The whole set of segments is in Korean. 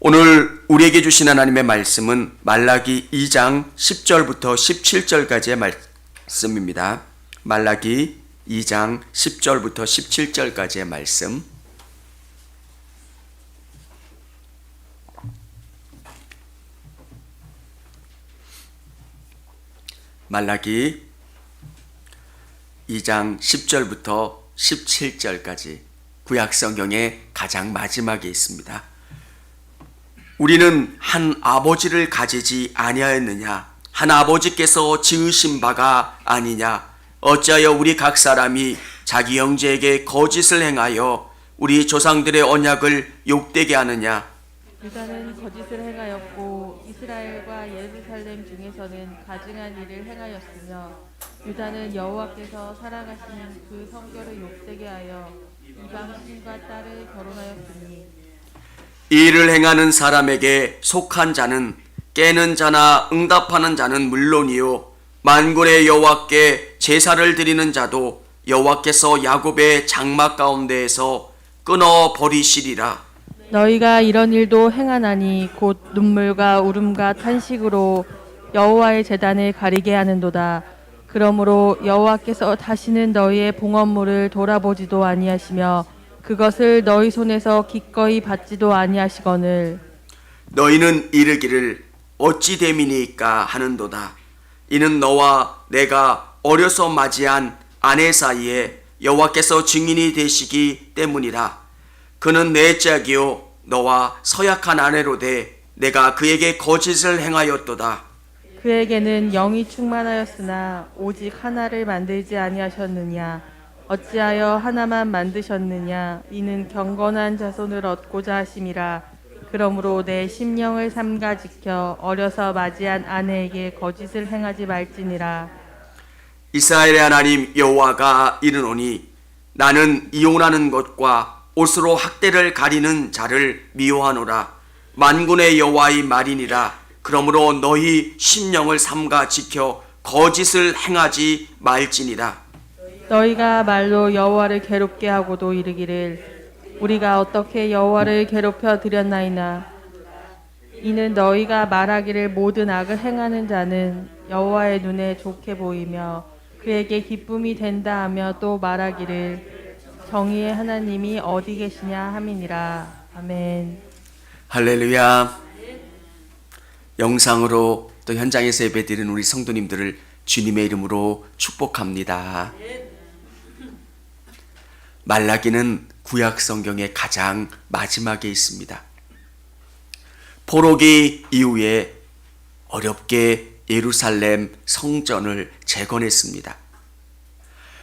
오늘 우리에게 주신 하나님의 말씀은 말라기 2장 10절부터 17절까지의 말씀입니다. 말라기 2장 10절부터 17절까지의 말씀. 말라기 2장 10절부터 17절까지 구약성경의 가장 마지막에 있습니다. 우리는 한 아버지를 가지지 아니하였느냐? 한 아버지께서 지으신 바가 아니냐? 어찌하여 우리 각 사람이 자기 형제에게 거짓을 행하여 우리 조상들의 언약을 욕되게 하느냐? 유다는 거짓을 행하였고 이스라엘과 예루살렘 중에서는 가증한 일을 행하였으며 유다는 여호와께서 사랑하시는 그 성결을 욕되게 하여 이방 신과 딸을 결혼하였으니 이 일을 행하는 사람에게 속한 자는 깨는 자나 응답하는 자는 물론이요 만군의 여호와께 제사를 드리는 자도 여호와께서 야곱의 장막 가운데에서 끊어 버리시리라. 너희가 이런 일도 행하나니 곧 눈물과 울음과 탄식으로 여호와의 제단을 가리게 하는도다. 그러므로 여호와께서 다시는 너희의 봉헌물을 돌아보지도 아니하시며 그것을 너희 손에서 기꺼이 받지도 아니하시거늘 너희는 이르기를 어찌 됨이니까 하는도다. 이는 너와 내가 어려서 맞이한 아내 사이에 여호와께서 증인이 되시기 때문이라. 그는 내 짝이요 너와 서약한 아내로 돼 내가 그에게 거짓을 행하였도다. 그에게는 영이 충만하였으나 오직 하나를 만들지 아니하셨느냐? 어찌하여 하나만 만드셨느냐? 이는 경건한 자손을 얻고자 하심이라. 그러므로 내 심령을 삼가 지켜 어려서 맞이한 아내에게 거짓을 행하지 말지니라. 이스라엘의 하나님 여호와가 이르노니 나는 이혼하는 것과 옷으로 학대를 가리는 자를 미워하노라. 만군의 여호와의 말이니라. 그러므로 너희 심령을 삼가 지켜 거짓을 행하지 말지니라. 너희가 말로 여호와를 괴롭게 하고도 이르기를 우리가 어떻게 여호와를 괴롭혀 드렸나이나. 이는 너희가 말하기를 모든 악을 행하는 자는 여호와의 눈에 좋게 보이며 그에게 기쁨이 된다 하며 또 말하기를 정의의 하나님이 어디 계시냐 함이니라. 아멘. 할렐루야. 영상으로 또 현장에서 예배드리는 우리 성도님들을 주님의 이름으로 축복합니다. 말라기는 구약 성경의 가장 마지막에 있습니다. 포로기 이후에 어렵게 예루살렘 성전을 재건했습니다.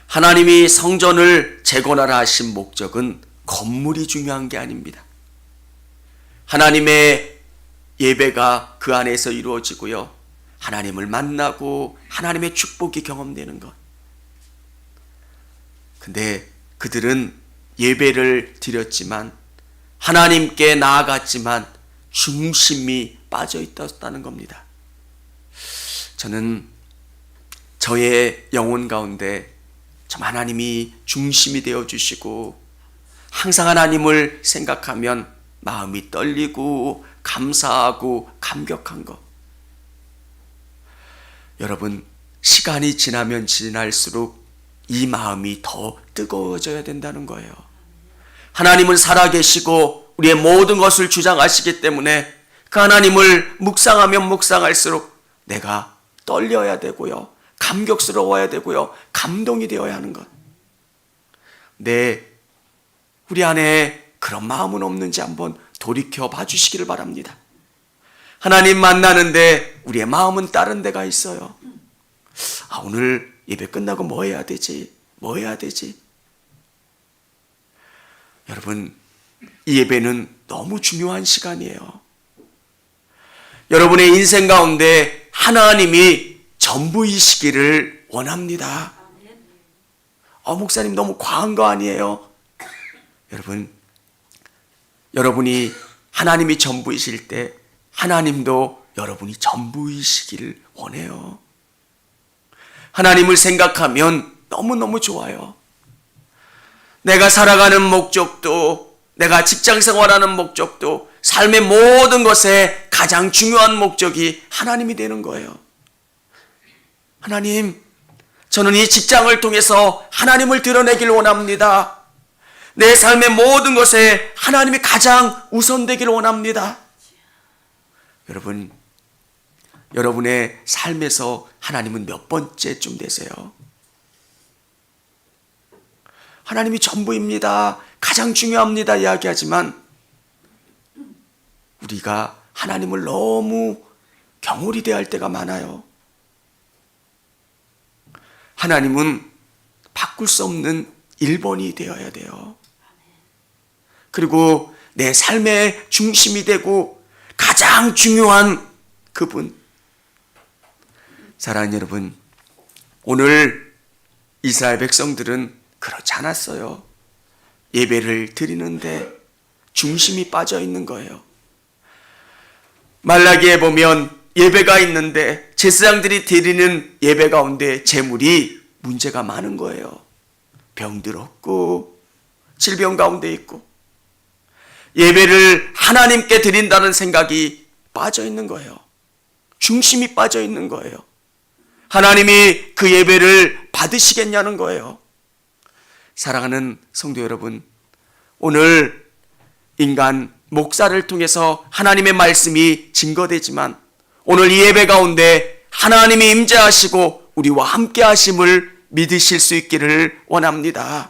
하나님이 성전을 재건하라 하신 목적은 건물이 중요한 게 아닙니다. 하나님의 예배가 그 안에서 이루어지고요. 하나님을 만나고 하나님의 축복이 경험되는 것. 근데 그들은 예배를 드렸지만 하나님께 나아갔지만 중심이 빠져 있었다는 겁니다. 저는 저의 영혼 가운데 참 하나님이 중심이 되어 주시고 항상 하나님을 생각하면 마음이 떨리고 감사하고 감격한 것. 여러분, 시간이 지나면 지날수록 이 마음이 더 뜨거워져야 된다는 거예요. 하나님은 살아계시고 우리의 모든 것을 주장하시기 때문에 그 하나님을 묵상하면 묵상할수록 내가 떨려야 되고요. 감격스러워야 되고요. 감동이 되어야 하는 것. 우리 안에 그런 마음은 없는지 한번 돌이켜 봐주시기를 바랍니다. 하나님 만나는데 우리의 마음은 다른 데가 있어요. 오늘 예배 끝나고 뭐 해야 되지? 뭐 해야 되지? 여러분, 이 예배는 너무 중요한 시간이에요. 여러분의 인생 가운데 하나님이 전부이시기를 원합니다. 목사님 너무 과한 거 아니에요? 여러분이 하나님이 전부이실 때 하나님도 여러분이 전부이시기를 원해요. 하나님을 생각하면 너무너무 좋아요. 내가 살아가는 목적도, 내가 직장 생활하는 목적도, 삶의 모든 것에 가장 중요한 목적이 하나님이 되는 거예요. 하나님, 저는 이 직장을 통해서 하나님을 드러내길 원합니다. 내 삶의 모든 것에 하나님이 가장 우선되기를 원합니다. 여러분, 여러분의 삶에서 하나님은 몇 번째쯤 되세요? 하나님이 전부입니다. 가장 중요합니다. 이야기하지만 우리가 하나님을 너무 경홀히 대할 때가 많아요. 하나님은 바꿀 수 없는 1번이 되어야 돼요. 그리고 내 삶의 중심이 되고 가장 중요한 그분. 사랑하는 여러분, 오늘 이스라엘 백성들은 그렇지 않았어요. 예배를 드리는데 중심이 빠져 있는 거예요. 말라기에 보면 예배가 있는데 제사장들이 드리는 예배 가운데 제물이 문제가 많은 거예요. 병들 없고 질병 가운데 있고 예배를 하나님께 드린다는 생각이 빠져 있는 거예요. 중심이 빠져 있는 거예요. 하나님이 그 예배를 받으시겠냐는 거예요. 사랑하는 성도 여러분, 오늘 인간 목사를 통해서 하나님의 말씀이 증거되지만 오늘 이 예배 가운데 하나님이 임재하시고 우리와 함께 하심을 믿으실 수 있기를 원합니다.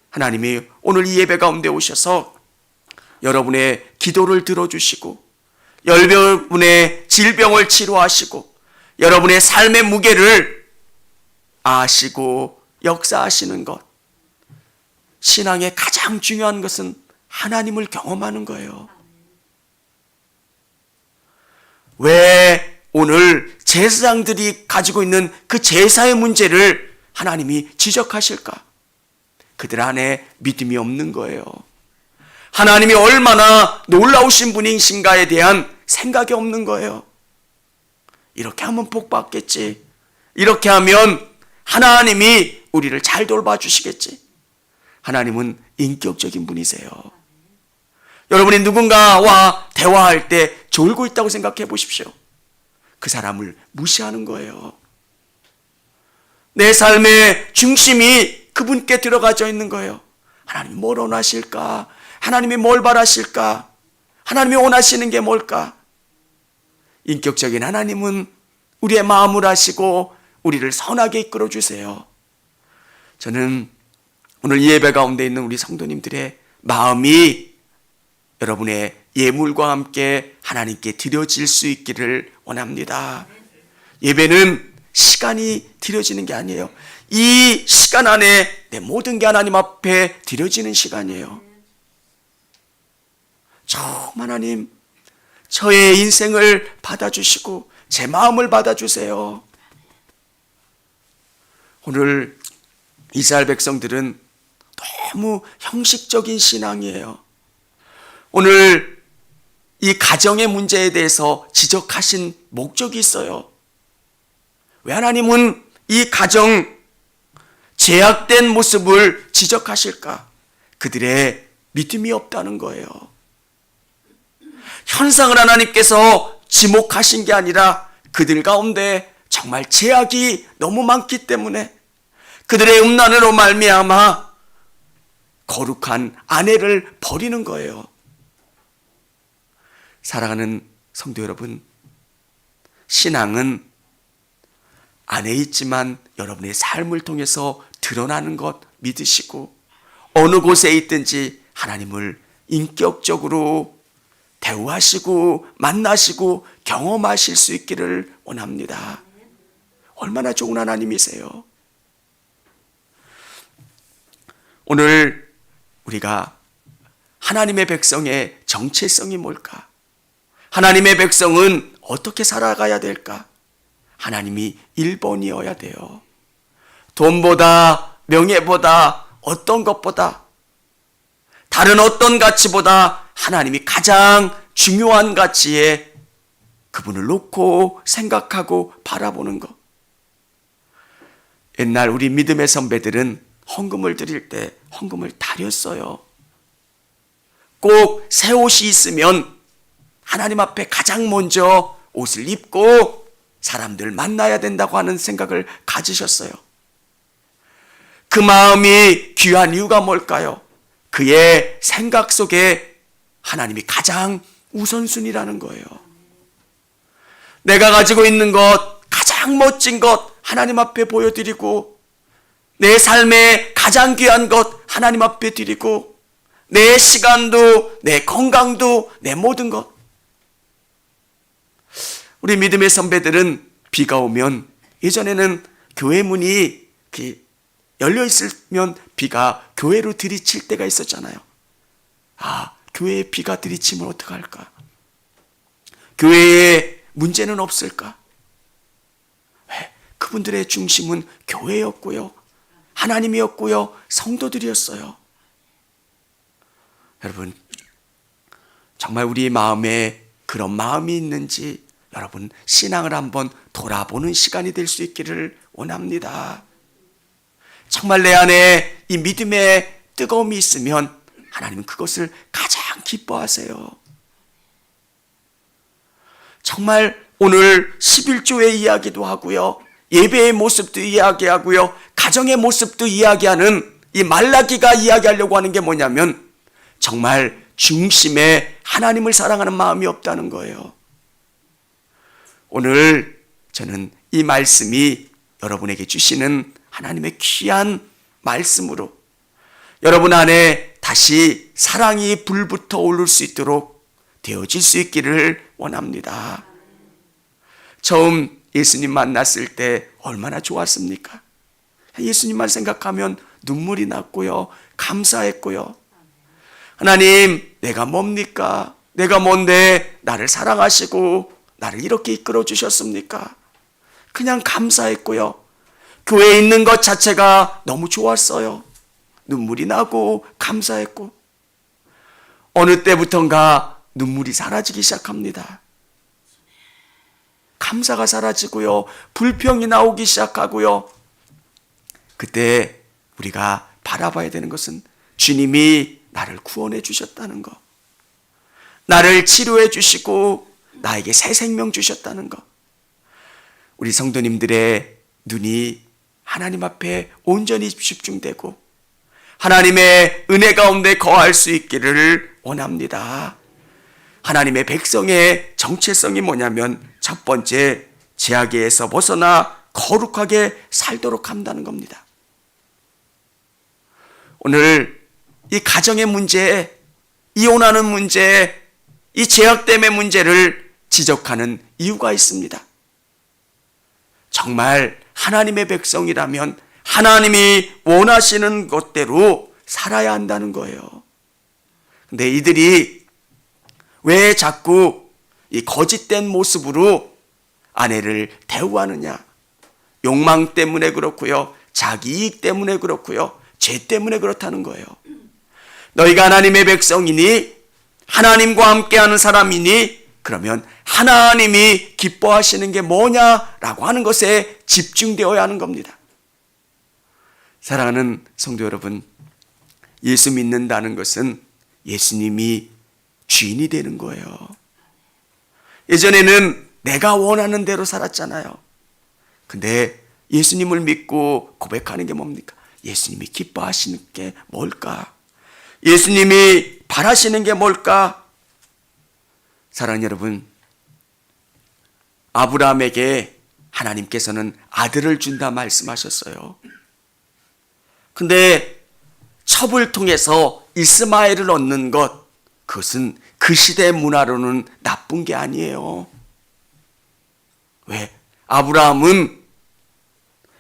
하나님이 오늘 이 예배 가운데 오셔서 여러분의 기도를 들어주시고 여러분의 질병을 치료하시고 여러분의 삶의 무게를 아시고 역사하시는 것. 신앙의 가장 중요한 것은 하나님을 경험하는 거예요. 왜 오늘 제사장들이 가지고 있는 그 제사의 문제를 하나님이 지적하실까? 그들 안에 믿음이 없는 거예요. 하나님이 얼마나 놀라우신 분이신가에 대한 생각이 없는 거예요. 이렇게 하면 복 받겠지. 이렇게 하면 하나님이 우리를 잘 돌봐주시겠지. 하나님은 인격적인 분이세요. 여러분이 누군가와 대화할 때 졸고 있다고 생각해 보십시오. 그 사람을 무시하는 거예요. 내 삶의 중심이 그분께 들어가져 있는 거예요. 하나님이 뭘 원하실까? 하나님이 뭘 바라실까? 하나님이 원하시는 게 뭘까? 인격적인 하나님은 우리의 마음을 아시고 우리를 선하게 이끌어 주세요. 저는 오늘 예배 가운데 있는 우리 성도님들의 마음이 여러분의 예물과 함께 하나님께 드려질 수 있기를 원합니다. 예배는 시간이 드려지는 게 아니에요. 이 시간 안에 내 모든 게 하나님 앞에 드려지는 시간이에요. 처음 하나님, 저의 인생을 받아주시고 제 마음을 받아주세요. 오늘 이스라엘 백성들은 너무 형식적인 신앙이에요. 오늘 이 가정의 문제에 대해서 지적하신 목적이 있어요. 왜 하나님은 이 가정 제약된 모습을 지적하실까? 그들의 믿음이 없다는 거예요. 현상을 하나님께서 지목하신 게 아니라 그들 가운데 정말 제약이 너무 많기 때문에 그들의 음란으로 말미암아 거룩한 아내를 버리는 거예요. 사랑하는 성도 여러분, 신앙은 안에 있지만 여러분의 삶을 통해서 드러나는 것 믿으시고 어느 곳에 있든지 하나님을 인격적으로 대우하시고 만나시고 경험하실 수 있기를 원합니다. 얼마나 좋은 하나님이세요. 오늘 우리가 하나님의 백성의 정체성이 뭘까? 하나님의 백성은 어떻게 살아가야 될까? 하나님이 1번이어야 돼요. 돈보다 명예보다 어떤 것보다 다른 어떤 가치보다 하나님이 가장 중요한 가치에 그분을 놓고 생각하고 바라보는 것. 옛날 우리 믿음의 선배들은 헌금을 드릴 때 헌금을 다렸어요. 꼭 새 옷이 있으면 하나님 앞에 가장 먼저 옷을 입고 사람들 만나야 된다고 하는 생각을 가지셨어요. 그 마음이 귀한 이유가 뭘까요? 그의 생각 속에 하나님이 가장 우선순위라는 거예요. 내가 가지고 있는 것, 가장 멋진 것 하나님 앞에 보여드리고, 내 삶의 가장 귀한 것 하나님 앞에 드리고, 내 시간도, 내 건강도, 내 모든 것. 우리 믿음의 선배들은 비가 오면, 예전에는 교회 문이 열려 있으면 비가 교회로 들이칠 때가 있었잖아요. 교회에 비가 들이치면 어떡할까? 교회에 문제는 없을까? 왜? 그분들의 중심은 교회였고요, 하나님이었고요, 성도들이었어요. 여러분, 정말 우리 마음에 그런 마음이 있는지 여러분 신앙을 한번 돌아보는 시간이 될 수 있기를 원합니다. 정말 내 안에 이 믿음의 뜨거움이 있으면 하나님은 그것을 가장 기뻐하세요. 정말 오늘 11조의 이야기도 하고요, 예배의 모습도 이야기하고요, 가정의 모습도 이야기하는 이 말라기가 이야기하려고 하는 게 뭐냐면 정말 중심에 하나님을 사랑하는 마음이 없다는 거예요. 오늘 저는 이 말씀이 여러분에게 주시는 하나님의 귀한 말씀으로 여러분 안에 다시 사랑이 불붙어 오를 수 있도록 되어질 수 있기를 원합니다. 처음 예수님 만났을 때 얼마나 좋았습니까? 예수님만 생각하면 눈물이 났고요, 감사했고요. 하나님, 내가 뭡니까? 내가 뭔데 나를 사랑하시고 나를 이렇게 이끌어 주셨습니까? 그냥 감사했고요. 교회에 있는 것 자체가 너무 좋았어요. 눈물이 나고 감사했고, 어느 때부턴가 눈물이 사라지기 시작합니다. 감사가 사라지고요, 불평이 나오기 시작하고요. 그때 우리가 바라봐야 되는 것은 주님이 나를 구원해 주셨다는 것, 나를 치료해 주시고 나에게 새 생명 주셨다는 것. 우리 성도님들의 눈이 하나님 앞에 온전히 집중되고 하나님의 은혜 가운데 거할 수 있기를 원합니다. 하나님의 백성의 정체성이 뭐냐면 첫 번째, 죄악에서 벗어나 거룩하게 살도록 한다는 겁니다. 오늘 이 가정의 문제, 이혼하는 문제, 이 죄악 때문의 문제를 지적하는 이유가 있습니다. 정말 하나님의 백성이라면 하나님이 원하시는 것대로 살아야 한다는 거예요. 근데 이들이 왜 자꾸 이 거짓된 모습으로 아내를 대우하느냐? 욕망 때문에 그렇고요, 자기 이익 때문에 그렇고요, 죄 때문에 그렇다는 거예요. 너희가 하나님의 백성이니, 하나님과 함께하는 사람이니, 그러면 하나님이 기뻐하시는 게 뭐냐라고 하는 것에 집중되어야 하는 겁니다. 사랑하는 성도 여러분, 예수 믿는다는 것은 예수님이 주인이 되는 거예요. 예전에는 내가 원하는 대로 살았잖아요. 근데 예수님을 믿고 고백하는 게 뭡니까? 예수님이 기뻐하시는 게 뭘까? 예수님이 바라시는 게 뭘까? 사랑하는 여러분, 아브라함에게 하나님께서는 아들을 준다 말씀하셨어요. 근데 첩을 통해서 이스마엘을 얻는 것, 그것은 그 시대의 문화로는 나쁜 게 아니에요. 왜? 아브라함은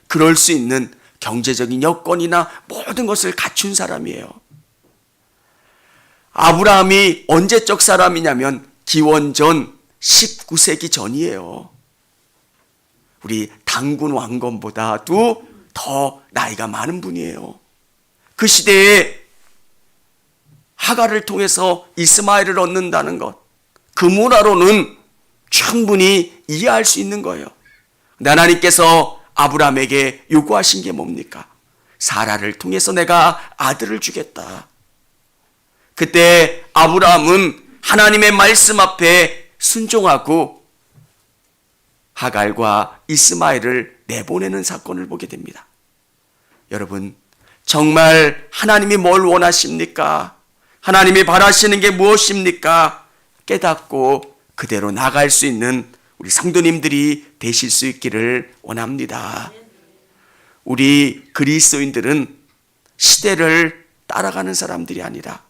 그럴 수 있는 경제적인 여건이나 모든 것을 갖춘 사람이에요. 아브라함이 언제적 사람이냐면 기원전 19세기 전이에요. 우리 단군 왕건보다도 더 나이가 많은 분이에요. 그 시대에 하갈을 통해서 이스마엘을 얻는다는 것, 그 문화로는 충분히 이해할 수 있는 거예요. 근데 하나님께서 아브라함에게 요구하신 게 뭡니까? 사라를 통해서 내가 아들을 주겠다. 그때 아브라함은 하나님의 말씀 앞에 순종하고 하갈과 이스마엘을 내보내는 사건을 보게 됩니다. 여러분, 정말 하나님이 뭘 원하십니까? 하나님이 바라시는 게 무엇입니까? 깨닫고 그대로 나갈 수 있는 우리 성도님들이 되실 수 있기를 원합니다. 우리 그리스도인들은 시대를 따라가는 사람들이 아니라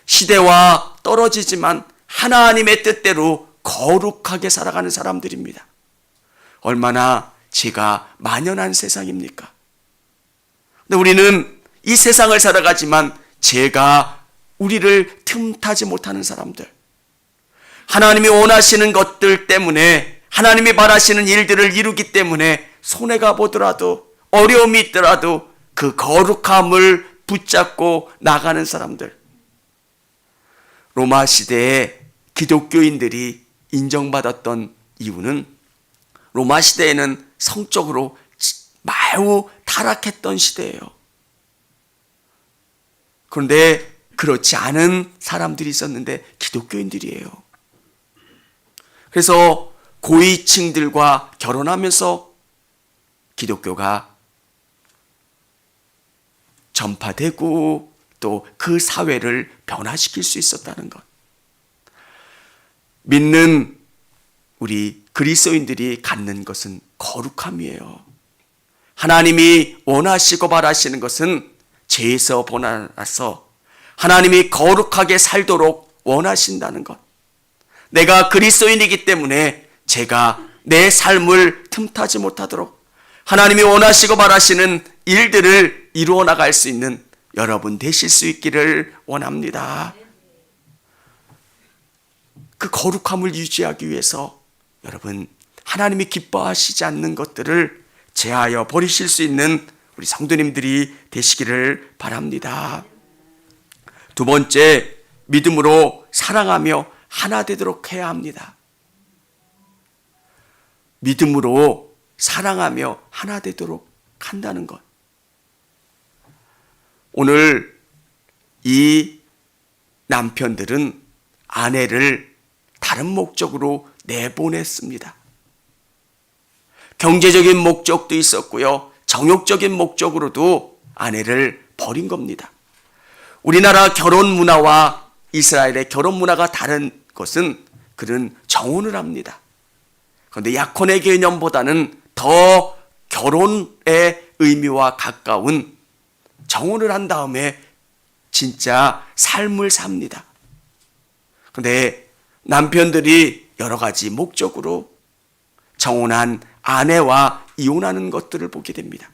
시대와 떨어지지만 하나님의 뜻대로 거룩하게 살아가는 사람들입니다. 얼마나 죄가 만연한 세상입니까? 근데 우리는 이 세상을 살아가지만 죄가 우리를 틈타지 못하는 사람들, 하나님이 원하시는 것들 때문에, 하나님이 바라시는 일들을 이루기 때문에 손해가 보더라도, 어려움이 있더라도 그 거룩함을 붙잡고 나가는 사람들. 로마 시대에 기독교인들이 인정받았던 이유는 로마 시대에는 성적으로 매우 타락했던 시대예요. 그런데 그렇지 않은 사람들이 있었는데 기독교인들이에요. 그래서 고위층들과 결혼하면서 기독교가 전파되고 또 그 사회를 변화시킬 수 있었다는 것. 믿는 우리 그리스도인들이 갖는 것은 거룩함이에요. 하나님이 원하시고 바라시는 것은 죄에서 벗어나서 하나님이 거룩하게 살도록 원하신다는 것. 내가 그리스도인이기 때문에 제가 내 삶을 틈타지 못하도록 하나님이 원하시고 바라시는 일들을 이루어 나갈 수 있는 여러분 되실 수 있기를 원합니다. 그 거룩함을 유지하기 위해서 여러분, 하나님이 기뻐하시지 않는 것들을 제하여 버리실 수 있는 우리 성도님들이 되시기를 바랍니다. 두 번째, 믿음으로 사랑하며 하나 되도록 해야 합니다. 믿음으로 사랑하며 하나 되도록 한다는 것. 오늘 이 남편들은 아내를 다른 목적으로 내보냈습니다. 경제적인 목적도 있었고요, 정욕적인 목적으로도 아내를 버린 겁니다. 우리나라 결혼 문화와 이스라엘의 결혼 문화가 다른 것은 그는 정혼을 합니다. 그런데 약혼의 개념보다는 더 결혼의 의미와 가까운 정혼을 한 다음에 진짜 삶을 삽니다. 그런데 남편들이 여러 가지 목적으로 정혼한 아내와 이혼하는 것들을 보게 됩니다.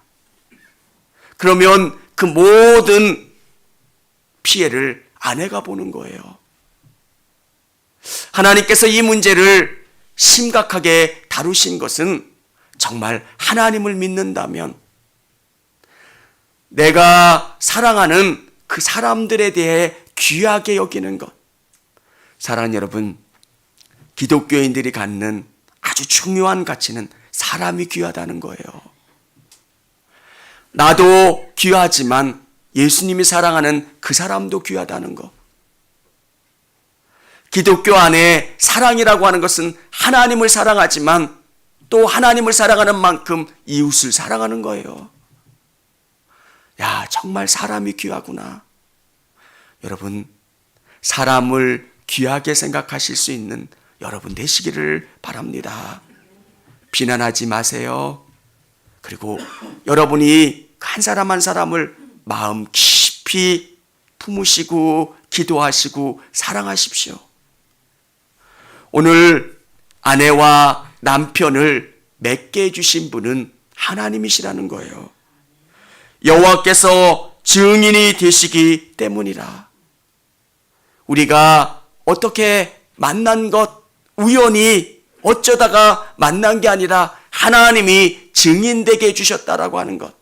그러면 그 모든 피해를 아내가 보는 거예요. 하나님께서 이 문제를 심각하게 다루신 것은 정말 하나님을 믿는다면 내가 사랑하는 그 사람들에 대해 귀하게 여기는 것. 사랑하는 여러분, 기독교인들이 갖는 아주 중요한 가치는 사람이 귀하다는 거예요. 나도 귀하지만 예수님이 사랑하는 그 사람도 귀하다는 것. 기독교 안에 사랑이라고 하는 것은 하나님을 사랑하지만 또 하나님을 사랑하는 만큼 이웃을 사랑하는 거예요. 야, 정말 사람이 귀하구나. 여러분, 사람을 귀하게 생각하실 수 있는 여러분 되시기를 바랍니다. 비난하지 마세요. 그리고 여러분이 한 사람 한 사람을 마음 깊이 품으시고 기도하시고 사랑하십시오. 오늘 아내와 남편을 맺게 해주신 분은 하나님이시라는 거예요. 여호와께서 증인이 되시기 때문이라. 우리가 어떻게 만난 것, 우연히 어쩌다가 만난 게 아니라 하나님이 증인되게 해주셨다라고 하는 것.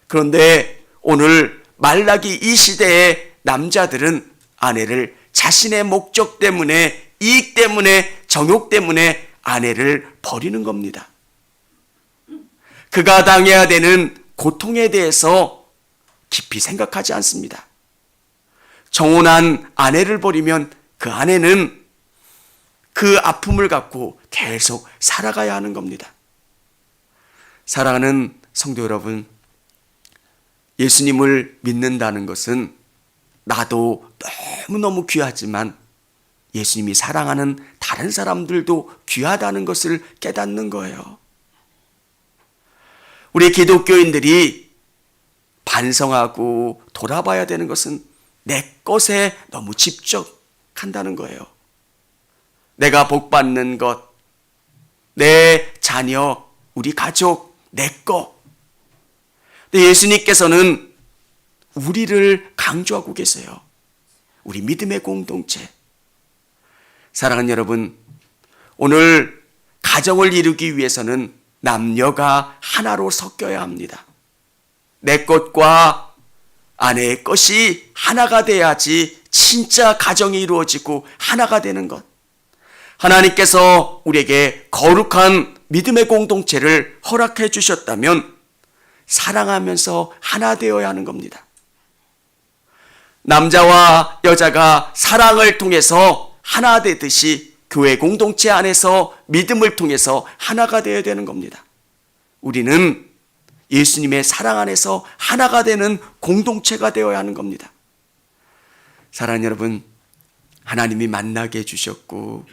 그런데 오늘 말라기 이 시대의 남자들은 아내를 자신의 목적 때문에, 이익 때문에, 정욕 때문에 아내를 버리는 겁니다. 그가 당해야 되는 고통에 대해서 깊이 생각하지 않습니다. 정혼한 아내를 버리면 그 아내는 그 아픔을 갖고 계속 살아가야 하는 겁니다. 사랑하는 성도 여러분, 예수님을 믿는다는 것은 나도 너무너무 귀하지만 예수님이 사랑하는 다른 사람들도 귀하다는 것을 깨닫는 거예요. 우리 기독교인들이 반성하고 돌아봐야 되는 것은 내 것에 너무 집착한다는 거예요. 내가 복받는 것, 내 자녀, 우리 가족, 내 것. 근데 예수님께서는 우리를 강조하고 계세요. 우리 믿음의 공동체. 사랑하는 여러분, 오늘 가정을 이루기 위해서는 남녀가 하나로 섞여야 합니다. 내 것과 아내의 것이 하나가 돼야지 진짜 가정이 이루어지고 하나가 되는 것. 하나님께서 우리에게 거룩한 믿음의 공동체를 허락해 주셨다면 사랑하면서 하나 되어야 하는 겁니다. 남자와 여자가 사랑을 통해서 하나 되듯이 교회 공동체 안에서 믿음을 통해서 하나가 되어야 되는 겁니다. 우리는 예수님의 사랑 안에서 하나가 되는 공동체가 되어야 하는 겁니다. 사랑하는 여러분, 하나님이 만나게 해주셨고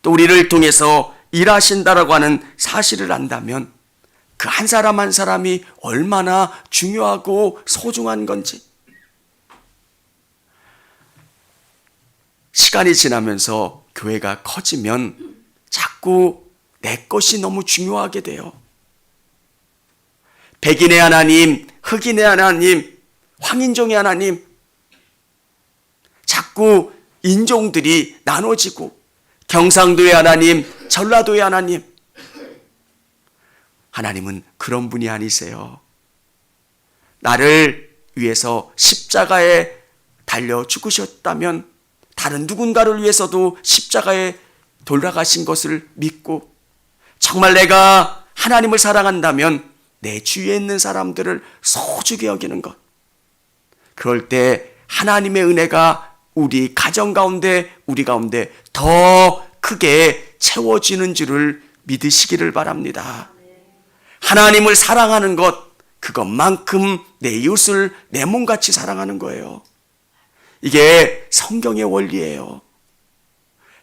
또 우리를 통해서 일하신다라고 하는 사실을 안다면 그 한 사람 한 사람이 얼마나 중요하고 소중한 건지, 시간이 지나면서 교회가 커지면 자꾸 내 것이 너무 중요하게 돼요. 백인의 하나님, 흑인의 하나님, 황인종의 하나님, 자꾸 인종들이 나눠지고 경상도의 하나님, 전라도의 하나님. 하나님은 그런 분이 아니세요. 나를 위해서 십자가에 달려 죽으셨다면 다른 누군가를 위해서도 십자가에 돌아가신 것을 믿고 정말 내가 하나님을 사랑한다면 내 주위에 있는 사람들을 소중히 여기는 것. 그럴 때 하나님의 은혜가 우리 가정 가운데, 우리 가운데 더 크게 채워지는 줄을 믿으시기를 바랍니다. 하나님을 사랑하는 것, 그것만큼 내 이웃을 내 몸같이 사랑하는 거예요. 이게 성경의 원리예요.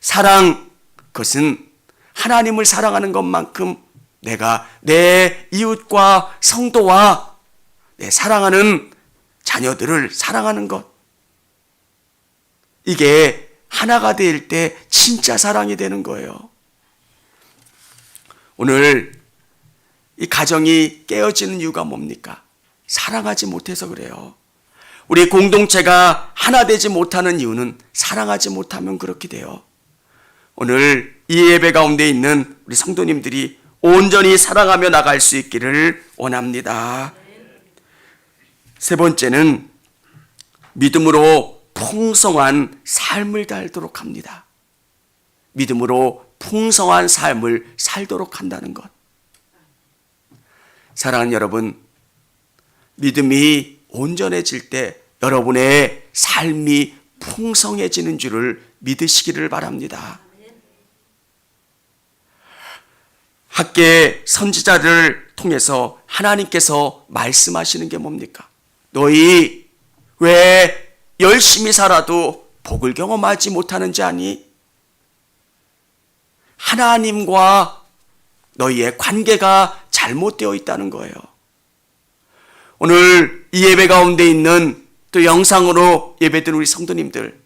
사랑, 그것은 하나님을 사랑하는 것만큼 내가 내 이웃과 성도와 내 사랑하는 자녀들을 사랑하는 것. 이게 하나가 될 때 진짜 사랑이 되는 거예요. 오늘 이 가정이 깨어지는 이유가 뭡니까? 사랑하지 못해서 그래요. 우리 공동체가 하나 되지 못하는 이유는 사랑하지 못하면 그렇게 돼요. 오늘 이 예배 가운데 있는 우리 성도님들이 온전히 사랑하며 나갈 수 있기를 원합니다. 세 번째는 믿음으로 풍성한 삶을 살도록 합니다. 믿음으로 풍성한 삶을 살도록 한다는 것. 사랑하는 여러분, 믿음이 온전해질 때 여러분의 삶이 풍성해지는 줄을 믿으시기를 바랍니다. 학계 선지자를 통해서 하나님께서 말씀하시는 게 뭡니까? 너희 왜 열심히 살아도 복을 경험하지 못하는지 아니? 하나님과 너희의 관계가 잘못되어 있다는 거예요. 오늘 이 예배 가운데 있는 또 영상으로 예배드린 우리 성도님들,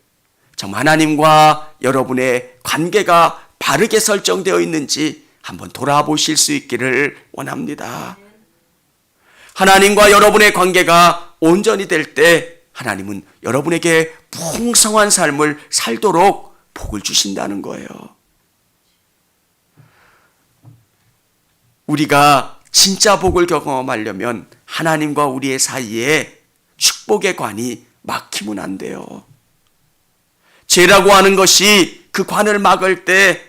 정말 하나님과 여러분의 관계가 바르게 설정되어 있는지 한번 돌아보실 수 있기를 원합니다. 하나님과 여러분의 관계가 온전히 될 때 하나님은 여러분에게 풍성한 삶을 살도록 복을 주신다는 거예요. 우리가 진짜 복을 경험하려면 하나님과 우리의 사이에 축복의 관이 막히면 안 돼요. 죄라고 하는 것이 그 관을 막을 때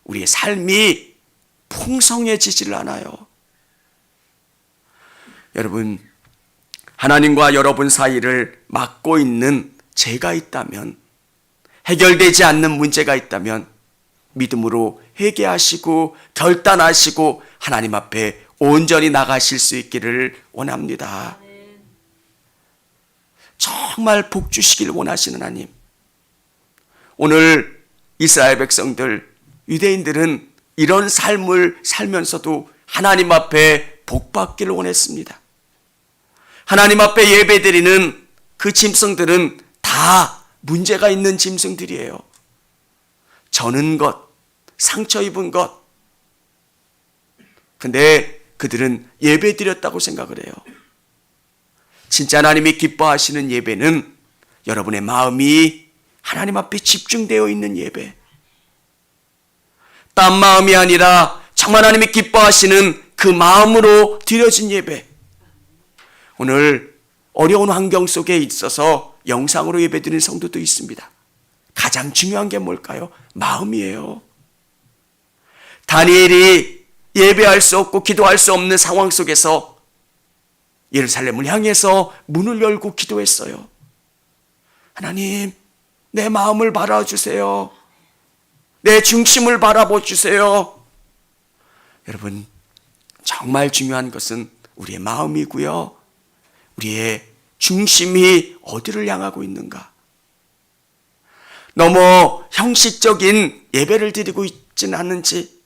우리의 삶이 풍성해지질 않아요. 여러분, 하나님과 여러분 사이를 막고 있는 죄가 있다면, 해결되지 않는 문제가 있다면 믿음으로 회개하시고 결단하시고 하나님 앞에 온전히 나가실 수 있기를 원합니다. 정말 복 주시길 원하시는 하나님, 오늘 이스라엘 백성들, 유대인들은 이런 삶을 살면서도 하나님 앞에 복 받기를 원했습니다. 하나님 앞에 예배드리는 그 짐승들은 다 문제가 있는 짐승들이에요. 저는 것, 상처 입은 것. 근데 그들은 예배 드렸다고 생각을 해요. 진짜 하나님이 기뻐하시는 예배는 여러분의 마음이 하나님 앞에 집중되어 있는 예배. 딴 마음이 아니라 정말 하나님이 기뻐하시는 그 마음으로 드려진 예배. 오늘 어려운 환경 속에 있어서 영상으로 예배드리는 성도도 있습니다. 가장 중요한 게 뭘까요? 마음이에요. 다니엘이 예배할 수 없고 기도할 수 없는 상황 속에서 예루살렘을 향해서 문을 열고 기도했어요. 하나님, 내 마음을 바라주세요. 내 중심을 바라봐 주세요. 여러분, 정말 중요한 것은 우리의 마음이고요. 우리의 중심이 어디를 향하고 있는가? 너무 형식적인 예배를 드리고 있지는 않는지,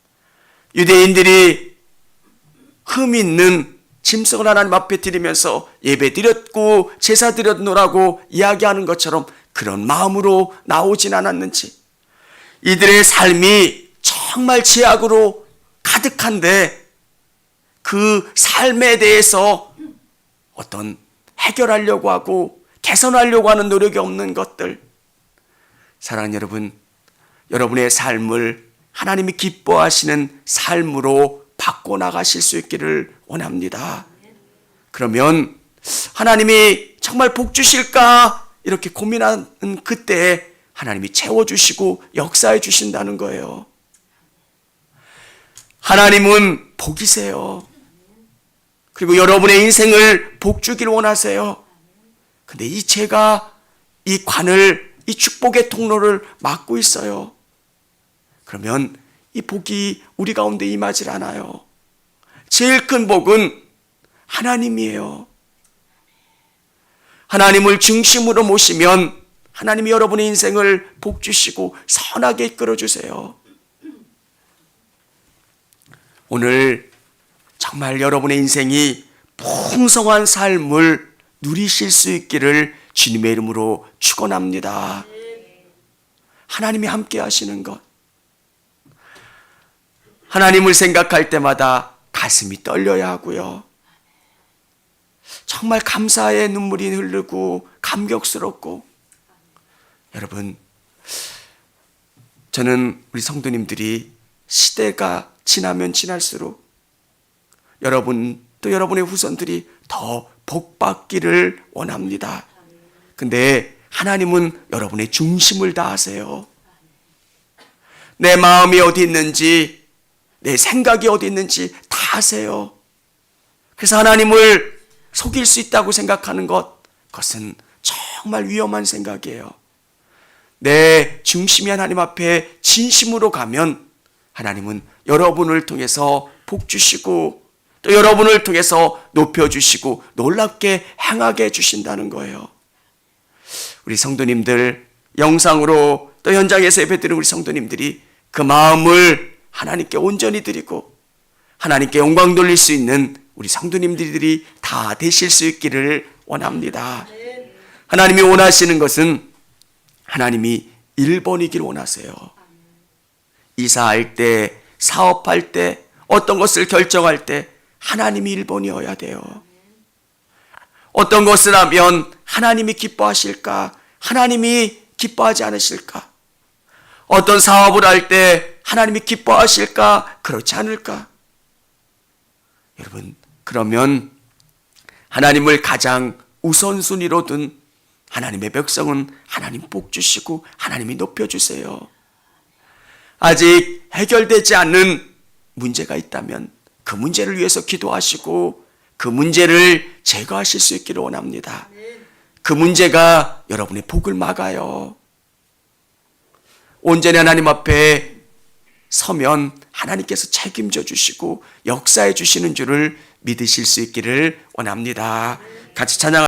유대인들이 흠 있는 짐승을 하나님 앞에 드리면서 예배 드렸고 제사 드렸노라고 이야기하는 것처럼 그런 마음으로 나오진 않았는지, 이들의 삶이 정말 죄악으로 가득한데 그 삶에 대해서 어떤 해결하려고 하고 개선하려고 하는 노력이 없는 것들. 사랑하는 여러분, 여러분의 삶을 하나님이 기뻐하시는 삶으로 바꿔나가실 수 있기를 원합니다. 그러면 하나님이 정말 복 주실까 이렇게 고민하는 그때에 하나님이 채워주시고 역사해 주신다는 거예요. 하나님은 복이세요. 그리고 여러분의 인생을 복 주길 원하세요. 근데 이 죄가 이 관을, 이 축복의 통로를 막고 있어요. 그러면 이 복이 우리 가운데 임하질 않아요. 제일 큰 복은 하나님이에요. 하나님을 중심으로 모시면 하나님이 여러분의 인생을 복 주시고 선하게 이끌어 주세요. 오늘 정말 여러분의 인생이 풍성한 삶을 누리실 수 있기를 주님의 이름으로 축원합니다. 하나님이 함께 하시는 것. 하나님을 생각할 때마다 가슴이 떨려야 하고요. 정말 감사의 눈물이 흐르고 감격스럽고. 여러분, 저는 우리 성도님들이 시대가 지나면 지날수록 여러분 또 여러분의 후손들이 더 복받기를 원합니다. 근데 하나님은 여러분의 중심을 다하세요. 내 마음이 어디 있는지, 내 생각이 어디 있는지 다 아세요. 그래서 하나님을 속일 수 있다고 생각하는 것, 그것은 정말 위험한 생각이에요. 내 중심이 하나님 앞에 진심으로 가면 하나님은 여러분을 통해서 복 주시고 또 여러분을 통해서 높여주시고 놀랍게 행하게 해주신다는 거예요. 우리 성도님들, 영상으로 또 현장에서 예배드리는 우리 성도님들이 그 마음을 하나님께 온전히 드리고 하나님께 영광 돌릴 수 있는 우리 성도님들이 다 되실 수 있기를 원합니다. 하나님이 원하시는 것은 하나님이 1번이길 원하세요. 이사할 때, 사업할 때, 어떤 것을 결정할 때 하나님이 1번이어야 돼요. 어떤 것을 하면 하나님이 기뻐하실까? 하나님이 기뻐하지 않으실까? 어떤 사업을 할 때 하나님이 기뻐하실까? 그렇지 않을까? 여러분, 그러면 하나님을 가장 우선순위로 둔 하나님의 백성은 하나님 복 주시고 하나님이 높여주세요. 아직 해결되지 않는 문제가 있다면 그 문제를 위해서 기도하시고 그 문제를 제거하실 수 있기를 원합니다. 그 문제가 여러분의 복을 막아요. 온전히 하나님 앞에 서면 하나님께서 책임져 주시고 역사해 주시는 줄을 믿으실 수 있기를 원합니다. 같이 찬양